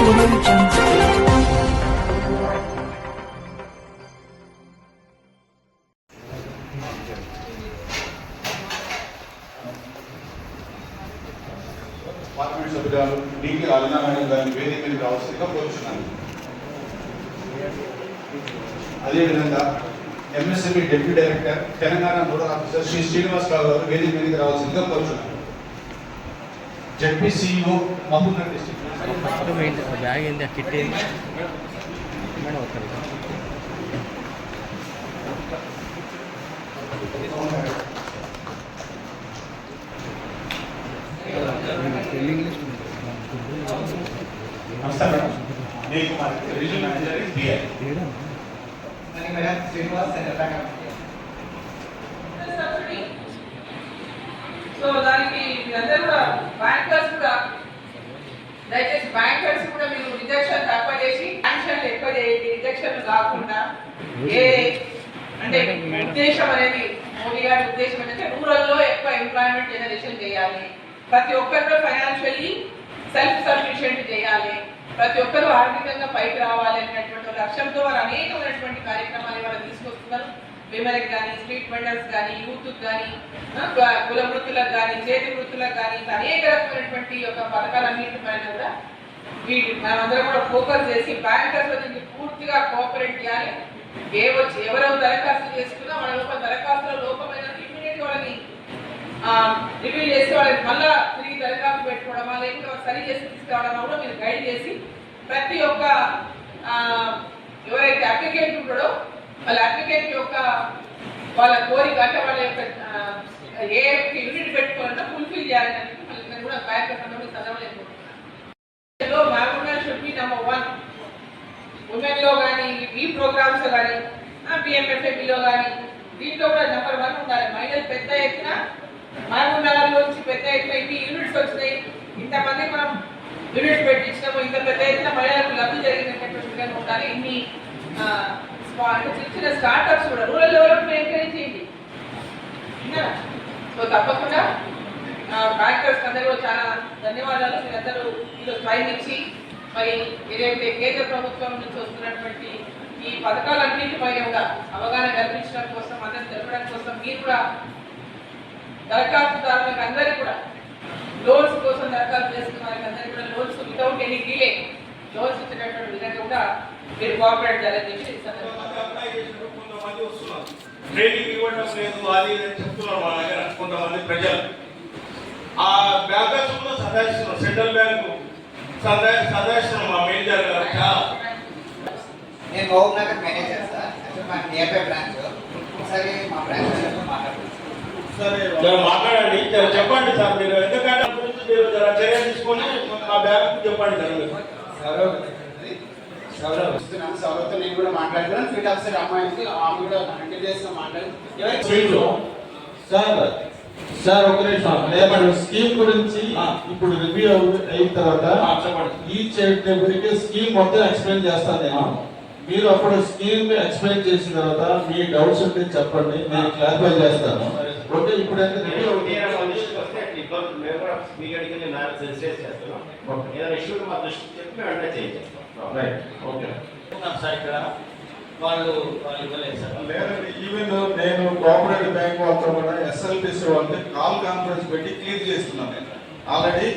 Parliament సభ్యురాలు decay అరుణ madam గారిని వేదిక మీదకి రావాల్సిందిగా కోరుచున్నాను. అదేవిధంగా MSME deputy director Telangana nodal officer Shri Srinivasarao గారు వేదిక మీదకి రావాల్సిందిగా కోరుచున్నాను. జెడ్పీసీఓ మహబూబ్నగర్ డిస్ట్రిక్ట్ బ్యాగ్ ఏంది ఆ కిట్ ఏంది మేడం వస్తారు నమస్కారం. Regional manager BI Srinivas. So దానికి మీరందరూ కూడా బ్యాంకర్స్ కూడా దయచేసి బ్యాంకర్స్ కూడా మీరు రిజెక్షన్ తక్కువ చేసి శాంక్షన్లు ఎక్కువ చేయండి. రిజెక్షన్ కాకుండా ఏ అంటే ఉద్దేశం అనేది మోడీ గారి ఉద్దేశం ఏంటంటే రూరల్లో ఎక్కువ ఎంప్లాయ్మెంట్ జనరేషన్ చేయాలి, ప్రతి ఒక్కరిలో ఫైనాన్షియల్లీ సెల్ఫ్ సఫిషియెంట్ చేయాలి, ప్రతి ఒక్కరూ ఆర్థికంగా పైకి రావాలి అనేటువంటి లక్ష్యంతో వారు అనేకమైనటువంటి కార్యక్రమాలు వాళ్ళు తీసుకొస్తున్నారు. విమెన్కి కానీ, స్ట్రీట్ వెండర్స్ కానీ, యూత్కి కానీ, కుల వృత్తులకు కానీ, చేతి వృత్తులకు కానీ, అనేక రకమైనటువంటి ఒక పథకాలన్నింటి పైన కూడా మనమందరం కూడా ఫోకస్ చేసి బ్యాంకర్స్ దీనికి పూర్తిగా కోఆపరేట్ చేయాలి. ఎవరెవరు దరఖాస్తు చేసుకున్నా వాళ్ళ లోపల దరఖాస్తులో లోపమైన ఇమీడియట్ వాళ్ళని రివ్యూ చేసి వాళ్ళకి మళ్ళా తిరిగి దరఖాస్తు పెట్టుకోవడమా లేకపోతే సరి చేసి తీసుకురావడమా కూడా మీరు గైడ్ చేసి ప్రతి ఒక్క ఎవరైతే అప్లికెంట్ ఉంటాడో వాళ్ళ అప్లికెంట్ యొక్క వాళ్ళ కోరిక అంటే వాళ్ళ యొక్క ఏ యూనిట్ పెట్టుకోవాలంటే ఫుల్ఫిల్ చేయాలని మళ్ళీ కూడా బ్యాంకర్స్ అందరూ చదవలేకపోతున్నాను. మహబూబ్నగర్ షుడ్ బి నంబర్ 1 ఉమెన్లో కానీ, ఈ ప్రోగ్రామ్స్ కానీ, పిఎంఎఫ్ఏబిలో కానీ దీంట్లో కూడా నెంబర్ 1 ఉండాలి. మహిళలు పెద్ద ఎత్తున మహబూబ్నగర్లో నుంచి పెద్ద ఎత్తున ఇన్ని యూనిట్స్ వచ్చినాయి, ఇంతమంది మనం యూనిట్స్ పెట్టించినాము, ఇంత పెద్ద ఎత్తున మహిళలకు లబ్ధి జరిగినటువంటి విధంగా ఉండాలి. ఇన్ని చిన్న చిన్న స్టార్ట్అప్స్ కూడా రూరల్ డెవలప్మెంట్ ఎంకరేజ్ చేయండి. సో తప్పకుండా బ్యాంకర్స్ అందరూ చాలా ధన్యవాదాలు. మీరందరూ ఈరోజు టైం ఇచ్చి మరి ఏదైతే కేంద్ర ప్రభుత్వం నుంచి వస్తున్నటువంటి ఈ పథకాలన్నింటిపై కూడా అవగాహన కల్పించడం కోసం, అందరూ తెలపడం కోసం మీరు కూడా దరఖాస్తుదారులకు అందరికీ కూడా లోన్స్ కోసం దరఖాస్తు చేసుకున్న వారికి అందరికీ కూడా loans without any delay loans ఇచ్చినటువంటి విధంగా కూడా మీరు కోఆపరేట్ చేయాలని చెప్పి కొంతమంది వస్తున్నారు, ట్రైనింగ్ ఇవ్వడం లేదు అది చెప్తున్నారు మా దగ్గర కొంతమంది ప్రజలు. ఆ బ్యాంకర్స్ కూడా సదాయిస్తున్నారు, సెంట్రల్ బ్యాంకు సదాయిస్తున్నారు మా మేనేజర్ గారు. నేను మహబూబ్నగర్ మేనేజర్ సార్, మా నియర్ బై బ్రాంచ్. ఒకసారి మా బ్రాంచ్ మాట్లాడండి, చెప్పండి సార్. మీరు ఎందుకంటే గురించి మీరు చర్య తీసుకొని మా బ్యాంకు చెప్పండి సౌరవ్తో నేను కూడా మాట్లాడుతున్నాను. ఫీల్డ్ ఆఫీసర్ అమ్మాయికి ఆమె కూడా 100 days గా మాట్లాడి సార్ ఒక నిమిషం స్కీమ్ గురించి ఇప్పుడు రివ్యూ అయిన తర్వాత ఈచ్ ఎవరికి స్కీమ్ మొత్తం ఎక్స్ప్లెయిన్ చేస్తాను నేను. మీరు అప్పుడు స్కీమ్ ఎక్స్ప్లెయిన్ చేసిన తర్వాత మీ డౌట్స్ ఉంటే చెప్పండి, నేను క్లారిఫై చేస్తాను. ఓకే, ఇప్పుడు రివ్యూ ఈవెన్ నేను కోఆపరేటివ్ బ్యాంక్ వాళ్ళతో కూడా ఎస్ఎల్బిసి వాళ్ళకి కాల్ కాన్ఫరెన్స్ పెట్టి క్లియర్ చేస్తున్నాను. నేను ఆల్రెడీ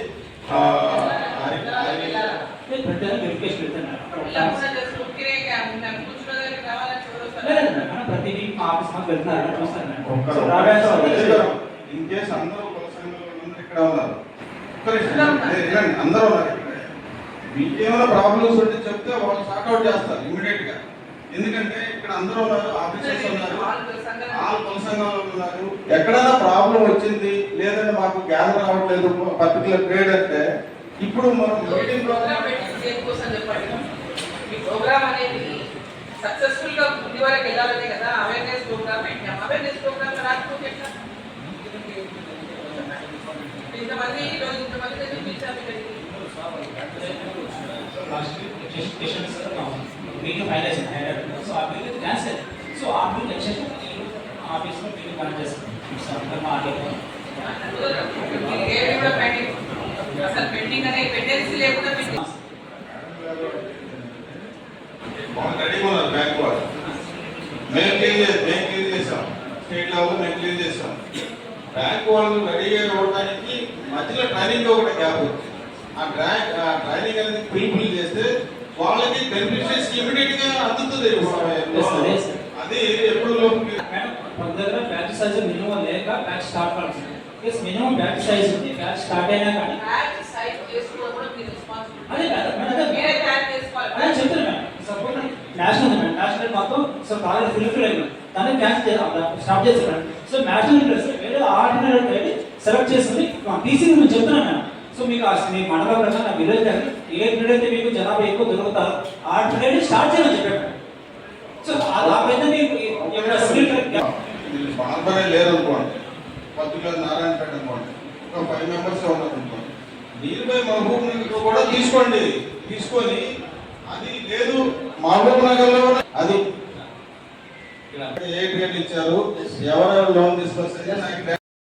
ఇన్ కేసు అందరూ ఇక్కడ ఉన్నారు, అందరూ ఉన్నారు. మీకేమైనా ప్రాబ్లమ్స్ ఉంటే చెప్తే వాళ్ళు సార్ట్అవుట్ చేస్తారు ఇమీడియట్ గా. ఎందుకంటే ఇక్కడ అందరూ ఉన్నారు, ఆఫీసర్స్ ఉన్నారు, ఆల్ కుల సంఘాలు ఉన్నారు. ఎక్కడైనా ప్రాబ్లం వచ్చింది లేదంటే మాకు గ్యాస్ రావట్లేదు పర్టికులర్ గ్రేడ్ అంటే ఇప్పుడు మనం మీటింగ్ ప్రోగ్రామ్ అనేది సక్సెస్ఫుల్ గా ముందు వరకు వెళ్ళాలనే కదా అవేర్నెస్ ప్రోగ్రామ్ పెట్టాం. అవేర్నెస్ ప్రోగ్రామ్ రాకపోతే ఇంతమంది ఈరోజు ఇంతమంది చూపించాము. वीडियो फाइलेशन है, सो आप वीडियो ध्यान से, सो आप भी लेक्चर ऑफिस में वीडियो कनेक्ट कर सकते हैं. आगे ये भी बड़ा पेंडिंग असल पेंडिंग अने पेंडेंसी लेకుండా వాళ్ళు రెడీగా ఉన్నారు బ్యాంక్ వాళ్ళు. మేము క్లీన్ చేసాం, స్టేట్ లెవెల్ మేము క్లీన్ చేసాం. బ్యాంక్ వాళ్ళు రెడీగా ఇవ్వడానికి మధ్యలో ట్రైనింగ్ ఒకటి గ్యాప్ వచ్చింది. ఆ ట్రైనింగ్ అనేది ఫుల్ చేస్తే వాళ్ళకి బెనిఫిషియర్స్ ఇమీడియట్ గా అందుతుంది. అది ఎప్పుడు లోపలికి మన దగ్గర బ్యాచ్ సైజ్ మినిమం లేక బ్యాచ్ స్టార్ట్ కావాల్సింది. ప్లస్ మినిమం బ్యాచ్ సైజ్ ఉంది, బ్యాచ్ స్టార్ట్ అయినా కానీ బ్యాచ్ సైజ్ చేసుకోవడం కూడా మీ రెస్పాన్సిబిలిటీ. అదే కాదు మేడం, మీరే తయారు చేసుకోవాలి. అదే చెప్తాను మేడం. సపోజ్ నేషనల్ ఉంది మేడం, నేషనల్ మొత్తం సో కాలేజ్ ఫుల్ఫిల్ అయింది, దాన్ని క్యాన్సిల్ చేయాలి, స్టాప్ చేస్తాను. సో నేషనల్ డ్రెస్ వేరే ఆర్డినరీ సెలెక్ట్ చేసుకుని టీసీ నేను చెప్తున్నాను మేడం. సో మీకు మీ మండలం ప్రకారం నా విలేజ్ కానీ ఏ పీరియడ్ అయితే మీకు జనాభా ఎక్కువ దొరుకుతారు ఆ పీరియడ్ స్టార్ట్ చేయమని చెప్పాను. సో ఆ పైన మీకు బార్బరే లేరు అనుకోండి, పర్టికులర్ నారాయణపేట అనుకోండి, ఒక 5 మెంబర్స్ ఉన్నారు అనుకోండి, నియర్ బై మహబూబ్ నగర్ కూడా తీసుకోండి. తీసుకొని అది లేదు మహబూబ్ నగర్ లో అది ఏ గ్రేడ్ ఇచ్చారు, ఎవరెవరు లోన్ తీసుకొస్తే నాకు